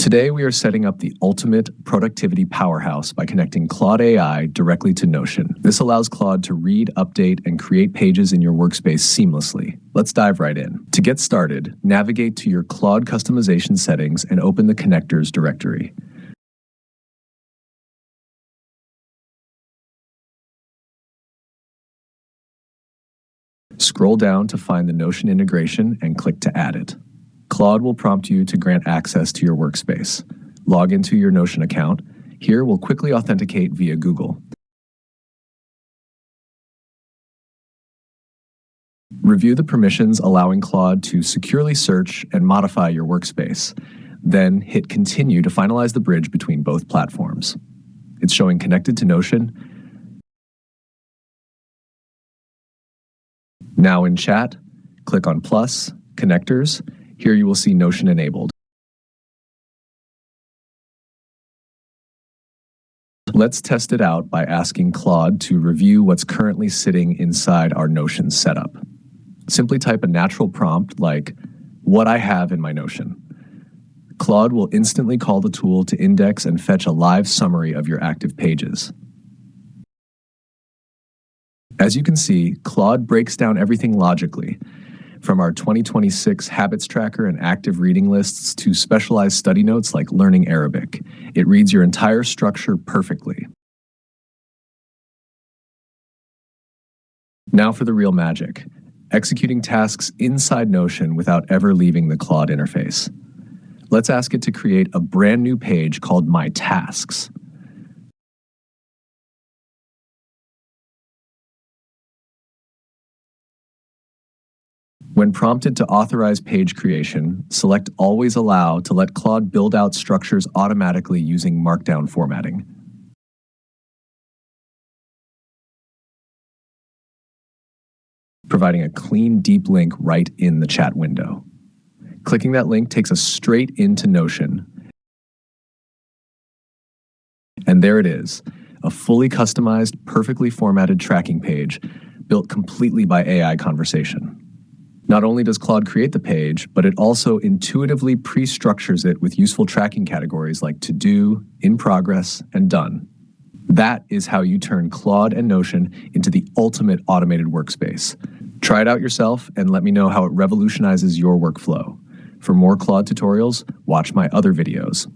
Today, we are setting up the ultimate productivity powerhouse by connecting Claude AI directly to Notion. This allows Claude to read, update, and create pages in your workspace seamlessly. Let's dive right in. To get started, navigate to your Claude customization settings and open the connectors directory. Scroll down to find the Notion integration and click to add it. Claude will prompt you to grant access to your workspace. Log into your Notion account. Here, we'll quickly authenticate via Google. Review the permissions allowing Claude to securely search and modify your workspace. Then hit Continue to finalize the bridge between both platforms. It's showing connected to Notion. Now in Chat, click on Plus, Connectors. Here you will see Notion enabled. Let's test it out by asking Claude to review what's currently sitting inside our Notion setup. Simply type a natural prompt like, "What I have in my Notion." Claude will instantly call the tool to index and fetch a live summary of your active pages. As you can see, Claude breaks down everything logically, from our 2026 habits tracker and active reading lists to specialized study notes like learning Arabic. It reads your entire structure perfectly. Now for the real magic, executing tasks inside Notion without ever leaving the Claude interface. Let's ask it to create a brand new page called My Tasks. When prompted to authorize page creation, select Always Allow to let Claude build out structures automatically using Markdown formatting. Providing a clean, deep link right in the chat window. Clicking that link takes us straight into Notion. And there it is, a fully customized, perfectly formatted tracking page built completely by AI conversation. Not only does Claude create the page, but it also intuitively pre-structures it with useful tracking categories like To Do, In Progress, and Done. That is how you turn Claude and Notion into the ultimate automated workspace. Try it out yourself and let me know how it revolutionizes your workflow. For more Claude tutorials, watch my other videos.